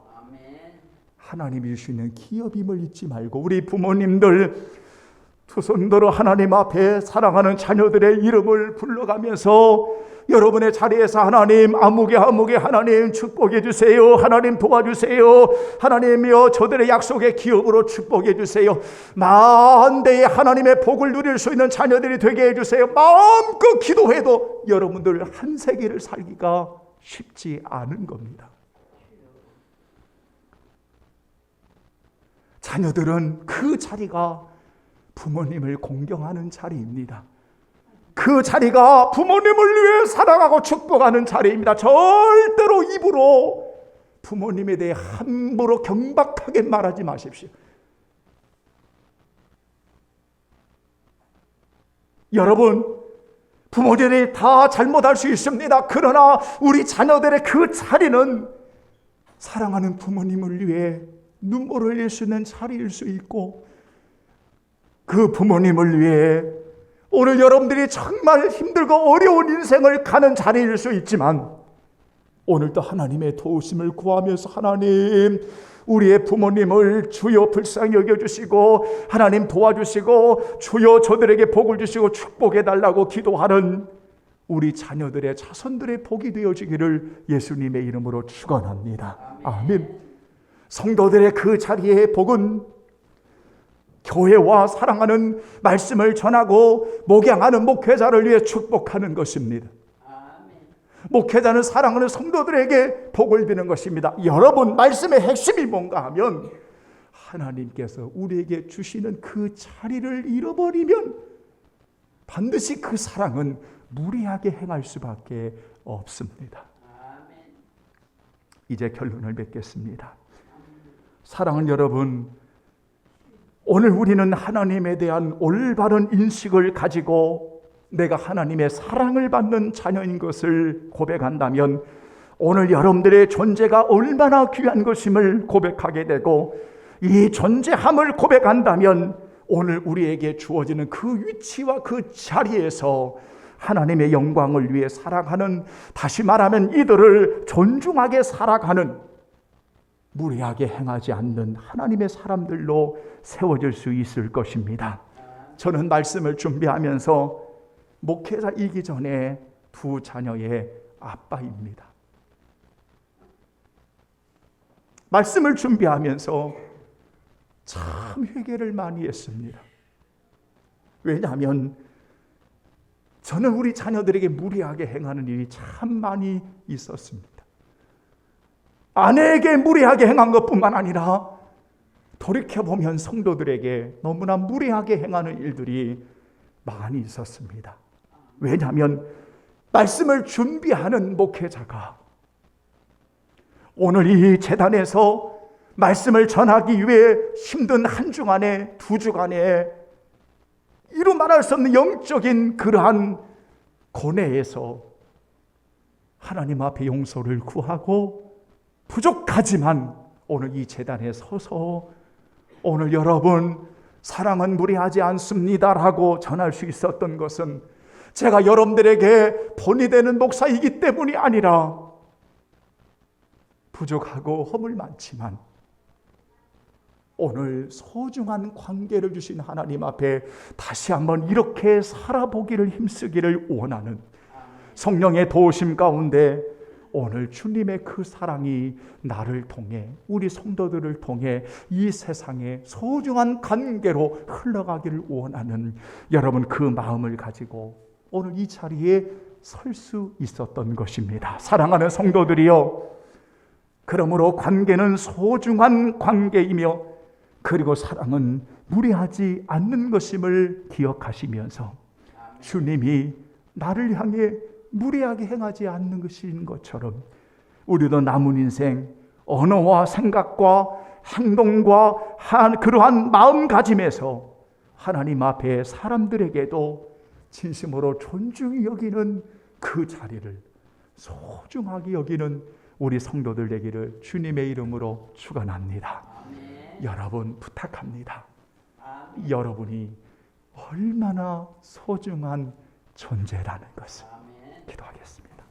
하나님이 주시는 기업임을 잊지 말고, 우리 부모님들 두 손들어 하나님 앞에 사랑하는 자녀들의 이름을 불러가면서 여러분의 자리에서 하나님, 아무개 하나님 축복해 주세요, 하나님 도와주세요, 하나님이여 저들의 약속의 기업으로 축복해 주세요, 만대의 하나님의 복을 누릴 수 있는 자녀들이 되게 해주세요, 마음껏 기도해도 여러분들 한 세기를 살기가 쉽지 않은 겁니다. 자녀들은 그 자리가 부모님을 공경하는 자리입니다. 그 자리가 부모님을 위해 사랑하고 축복하는 자리입니다. 절대로 입으로 부모님에 대해 함부로 경박하게 말하지 마십시오. 여러분, 부모들이 다 잘못할 수 있습니다. 그러나 우리 자녀들의 그 자리는 사랑하는 부모님을 위해 눈물을 흘릴 수 있는 자리일 수 있고, 그 부모님을 위해 오늘 여러분들이 정말 힘들고 어려운 인생을 가는 자리일 수 있지만, 오늘도 하나님의 도우심을 구하면서 하나님, 우리의 부모님을 주여 불쌍히 여겨주시고 하나님 도와주시고 주여 저들에게 복을 주시고 축복해달라고 기도하는 우리 자녀들의 자손들의 복이 되어지기를 예수님의 이름으로 축원합니다. 아멘. 성도들의 그 자리의 복은 교회와 사랑하는 말씀을 전하고 목양하는 목회자를 위해 축복하는 것입니다. 목회자는 사랑하는 성도들에게 복을 비는 것입니다. 여러분, 말씀의 핵심이 뭔가 하면 하나님께서 우리에게 주시는 그 자리를 잃어버리면 반드시 그 사랑은 무리하게 행할 수밖에 없습니다. 이제 결론을 맺겠습니다. 사랑하는 여러분, 오늘 우리는 하나님에 대한 올바른 인식을 가지고 내가 하나님의 사랑을 받는 자녀인 것을 고백한다면 오늘 여러분들의 존재가 얼마나 귀한 것임을 고백하게 되고, 이 존재함을 고백한다면 오늘 우리에게 주어지는 그 위치와 그 자리에서 하나님의 영광을 위해 살아가는, 다시 말하면 이들을 존중하게 살아가는, 무례하게 행하지 않는 하나님의 사람들로 세워질 수 있을 것입니다. 저는 말씀을 준비하면서 목회자이기 전에 두 자녀의 아빠입니다. 말씀을 준비하면서 참 회개를 많이 했습니다. 왜냐하면 저는 우리 자녀들에게 무리하게 행하는 일이 참 많이 있었습니다. 아내에게 무리하게 행한 것뿐만 아니라 돌이켜보면 성도들에게 너무나 무리하게 행하는 일들이 많이 있었습니다. 왜냐하면 말씀을 준비하는 목회자가 오늘 이 제단에서 말씀을 전하기 위해 힘든 한 주간에 두 주간에 이루 말할 수 없는 영적인 그러한 고뇌에서 하나님 앞에 용서를 구하고 부족하지만 오늘 이 제단에 서서 오늘 여러분 사랑은 무례하지 않습니다라고 전할 수 있었던 것은 제가 여러분들에게 본이 되는 목사이기 때문이 아니라 부족하고 허물 많지만 오늘 소중한 관계를 주신 하나님 앞에 다시 한번 이렇게 살아보기를 힘쓰기를 원하는 성령의 도우심 가운데 오늘 주님의 그 사랑이 나를 통해 우리 성도들을 통해 이 세상에 소중한 관계로 흘러가기를 원하는 여러분 그 마음을 가지고 오늘 이 자리에 설 수 있었던 것입니다. 사랑하는 성도들이여, 그러므로 관계는 소중한 관계이며 그리고 사랑은 무례하지 않는 것임을 기억하시면서 주님이 나를 향해 무례하게 행하지 않는 것인 것처럼 우리도 남은 인생 언어와 생각과 행동과 그러한 마음가짐에서 하나님 앞에 사람들에게도 진심으로 존중히 여기는 그 자리를 소중하게 여기는 우리 성도들 되기를 주님의 이름으로 축원합니다. 여러분 부탁합니다. 여러분이 얼마나 소중한 존재라는 것을 기도하겠습니다.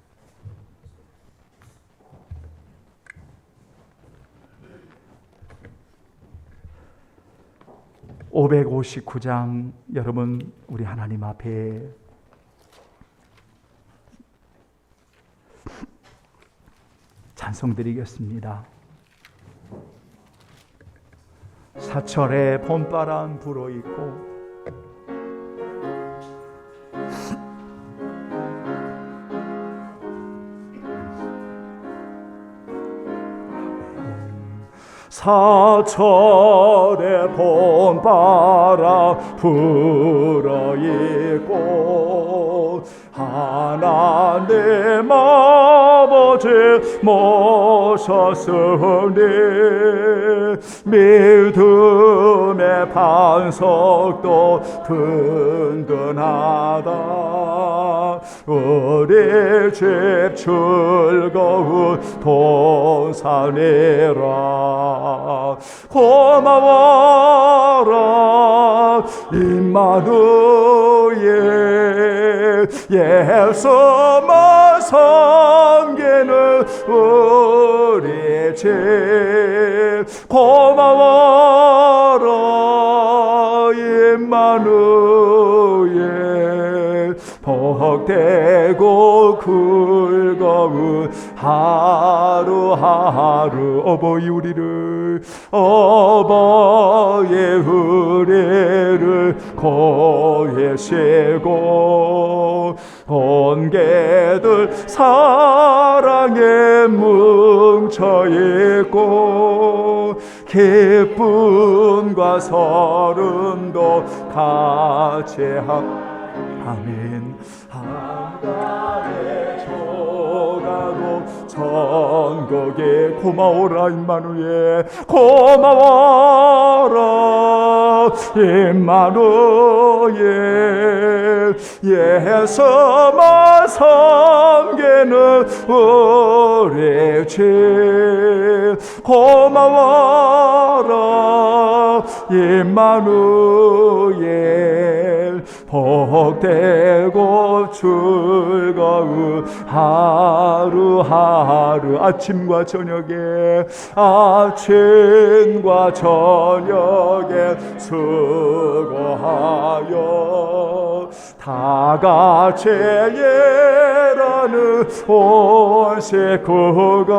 (559장) 여러분 우리 하나님 앞에 찬송드리겠습니다. 사철에 봄바람 불어있고 사철에 봄바람 불어있고 하나님 아버지 모셨으니 믿음의 반석도 든든하다. 우리 집 즐거운 동산이라. 고마워라 임마누엘, 예수만 섬기는 우리 집. 고마워라 임마누엘, 복되고 즐거운 하루하루. 어버이 우리를 고해시고 온 개들 사랑에 뭉쳐있고 기쁨과 서름도 같이 아멘. 한가의 조가로 천국에 고마워라 임마누엘, 고마워라 임마누엘, 예수만 섬기는 우리 집. 고마워라 임마누엘, 복되고 즐거운 하루하루. 아침과 저녁에 수고하여 다 같이 예라는 온 식구가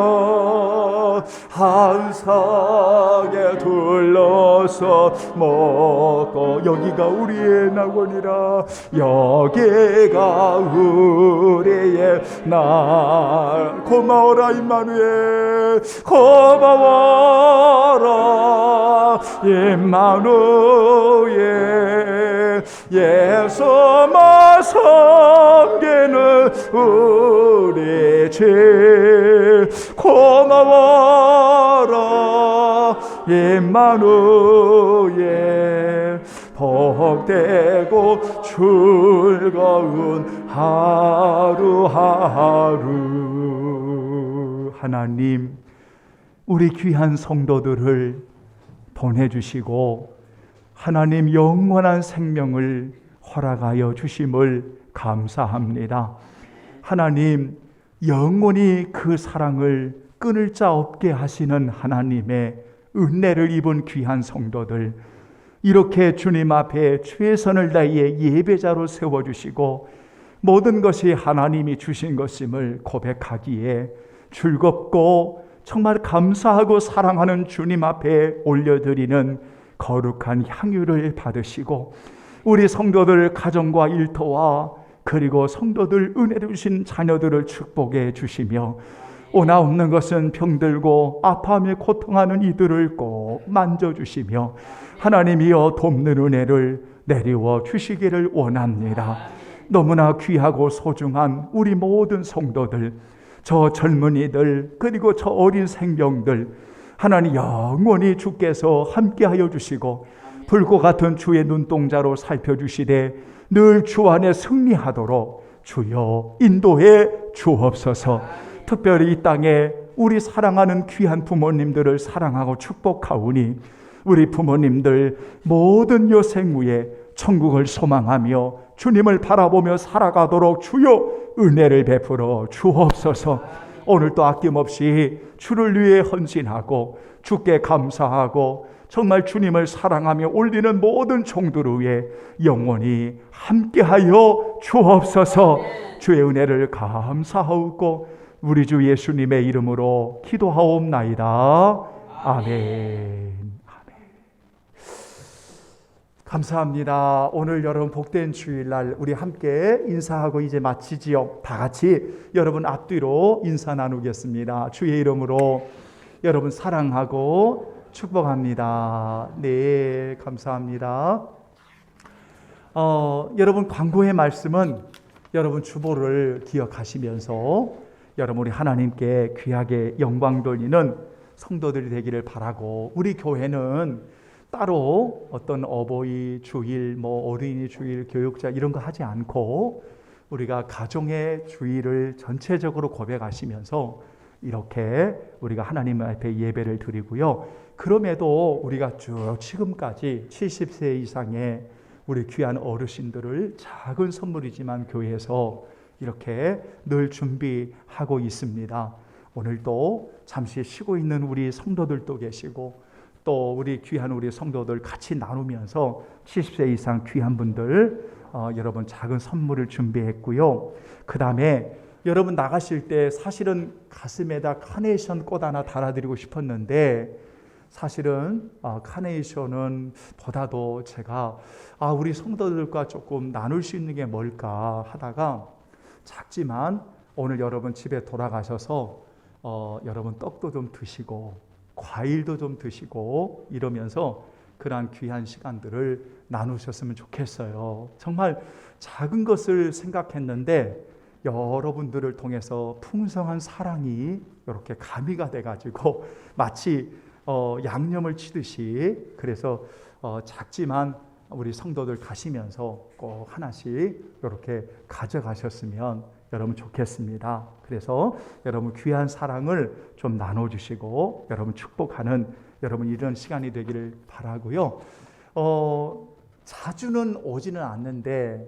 한 상에 둘러서 먹고. 여기가 우리의 낙원이라, 여기가 우리의 날. 고마워라 임마누엘, 고마워라 임마누엘, 예수만 섬기는 우리 집. 고마워라 임마누엘, 복 복되고 즐거운 하루하루. 하나님, 우리 귀한 성도들을 보내주시고 하나님 영원한 생명을 허락하여 주심을 감사합니다. 하나님, 영원히 그 사랑을 끊을 자 없게 하시는 하나님의 은혜를 입은 귀한 성도들, 이렇게 주님 앞에 최선을 다해 예배자로 세워주시고 모든 것이 하나님이 주신 것임을 고백하기에 즐겁고 정말 감사하고 사랑하는 주님 앞에 올려드리는 거룩한 향유를 받으시고 우리 성도들 가정과 일터와 그리고 성도들 은혜를 주신 자녀들을 축복해 주시며 오나 없는 것은 병들고 아파하며 고통하는 이들을 꼭 만져주시며 하나님이여 돕는 은혜를 내리워 주시기를 원합니다. 너무나 귀하고 소중한 우리 모든 성도들, 저 젊은이들 그리고 저 어린 생명들, 하나님 영원히 주께서 함께하여 주시고 불꽃 같은 주의 눈동자로 살펴주시되 늘 주 안에 승리하도록 주여 인도해 주옵소서. 특별히 이 땅에 우리 사랑하는 귀한 부모님들을 사랑하고 축복하오니 우리 부모님들 모든 여생 후에 천국을 소망하며 주님을 바라보며 살아가도록 주여 은혜를 베풀어 주옵소서. 오늘도 아낌없이 주를 위해 헌신하고 주께 감사하고 정말 주님을 사랑하며 올리는 모든 종들을 위해 영원히 함께하여 주옵소서. 주의 은혜를 감사하고 우리 주 예수님의 이름으로 기도하옵나이다. 아멘. 감사합니다. 오늘 여러분 복된 주일날 우리 함께 인사하고 이제 마치지요. 다 같이 여러분 앞뒤로 인사 나누겠습니다. 주의 이름으로 여러분 사랑하고 축복합니다. 네, 감사합니다. 여러분 광고의 말씀은 여러분 주보를 기억하시면서 여러분 우리 하나님께 귀하게 영광 돌리는 성도들이 되기를 바라고, 우리 교회는 따로 어떤 어버이 주일, 어린이 주일, 교육자 이런 거 하지 않고 우리가 가정의 주일을 전체적으로 고백하시면서 이렇게 우리가 하나님 앞에 예배를 드리고요. 그럼에도 우리가 쭉 지금까지 70세 이상의 우리 귀한 어르신들을 작은 선물이지만 교회에서 이렇게 늘 준비하고 있습니다. 오늘도 잠시 쉬고 있는 우리 성도들도 계시고 또 우리 귀한 우리 성도들 같이 나누면서 70세 이상 귀한 분들 여러분 작은 선물을 준비했고요. 그 다음에 여러분 나가실 때 사실은 가슴에다 카네이션 꽃 하나 달아드리고 싶었는데 사실은 카네이션은 보다도 제가 우리 성도들과 조금 나눌 수 있는 게 뭘까 하다가 작지만 오늘 여러분 집에 돌아가셔서 여러분 떡도 좀 드시고 과일도 좀 드시고 이러면서 그러한 귀한 시간들을 나누셨으면 좋겠어요. 정말 작은 것을 생각했는데 여러분들을 통해서 풍성한 사랑이 이렇게 가미가 돼가지고 마치 양념을 치듯이, 그래서 작지만 우리 성도들 가시면서 꼭 하나씩 이렇게 가져가셨으면 여러분 좋겠습니다. 그래서 여러분 귀한 사랑을 좀 나눠주시고 여러분 축복하는 여러분 이런 시간이 되기를 바라고요. 자주는 오지는 않는데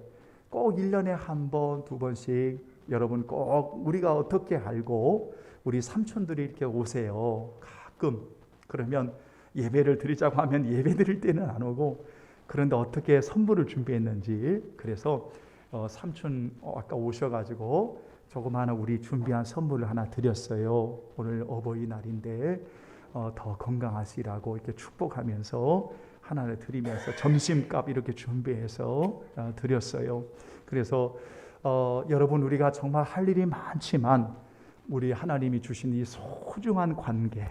꼭 1년에 한 번, 두 번씩 여러분 꼭 우리가 어떻게 알고 우리 삼촌들이 이렇게 오세요. 가끔. 그러면 예배를 드리자고 하면 예배 드릴 때는 안 오고, 그런데 어떻게 선물을 준비했는지, 그래서 삼촌 아까 오셔가지고 조그마한 우리 준비한 선물을 하나 드렸어요. 오늘 어버이날인데 더 건강하시라고 이렇게 축복하면서 하나를 드리면서 점심값 이렇게 준비해서 드렸어요. 그래서 여러분 우리가 정말 할 일이 많지만 우리 하나님이 주신 이 소중한 관계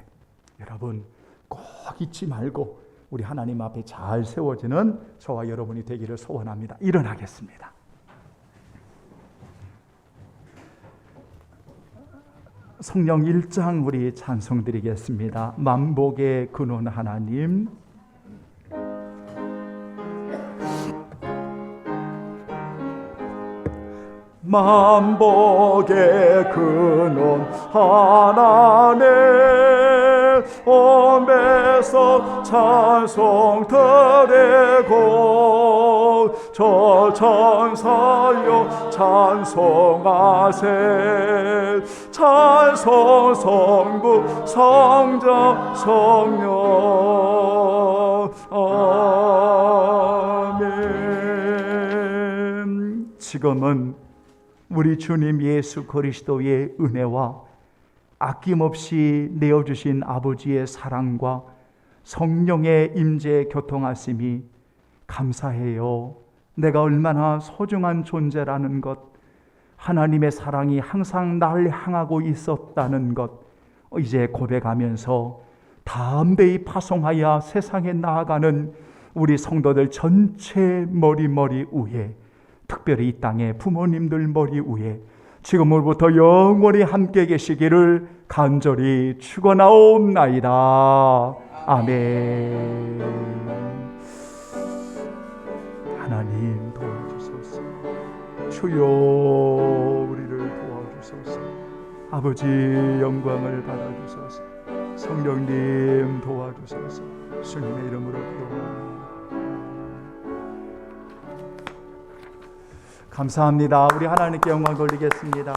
여러분 꼭 잊지 말고 우리 하나님 앞에 잘 세워지는 저와 여러분이 되기를 소원합니다. 일어나겠습니다. 성령 1장 우리 찬송 드리겠습니다. 만복의 근원 하나님, 만복의 근원 하나님 엄에서 찬송 드리고 저 천사여 찬송하세 찬송 성부 성자 성령 아멘. 지금은 우리 주님 예수 그리스도의 은혜와 아낌없이 내어주신 아버지의 사랑과 성령의 임재 교통하심이 감사해요. 내가 얼마나 소중한 존재라는 것, 하나님의 사랑이 항상 날 향하고 있었다는 것 이제 고백하면서 담대히 파송하여 세상에 나아가는 우리 성도들 전체 머리 위에, 특별히 이 땅의 부모님들 머리 위에 지금으로부터 영원히 함께 계시기를 간절히 축원하옵나이다. 아멘. 하나님 도와주소서. 주여 우리를 도와주소서. 아버지 영광을 받아주소서. 성령님 도와주소서. 주님의 이름으로 기도합니다. 감사합니다. 우리 하나님께 영광 돌리겠습니다.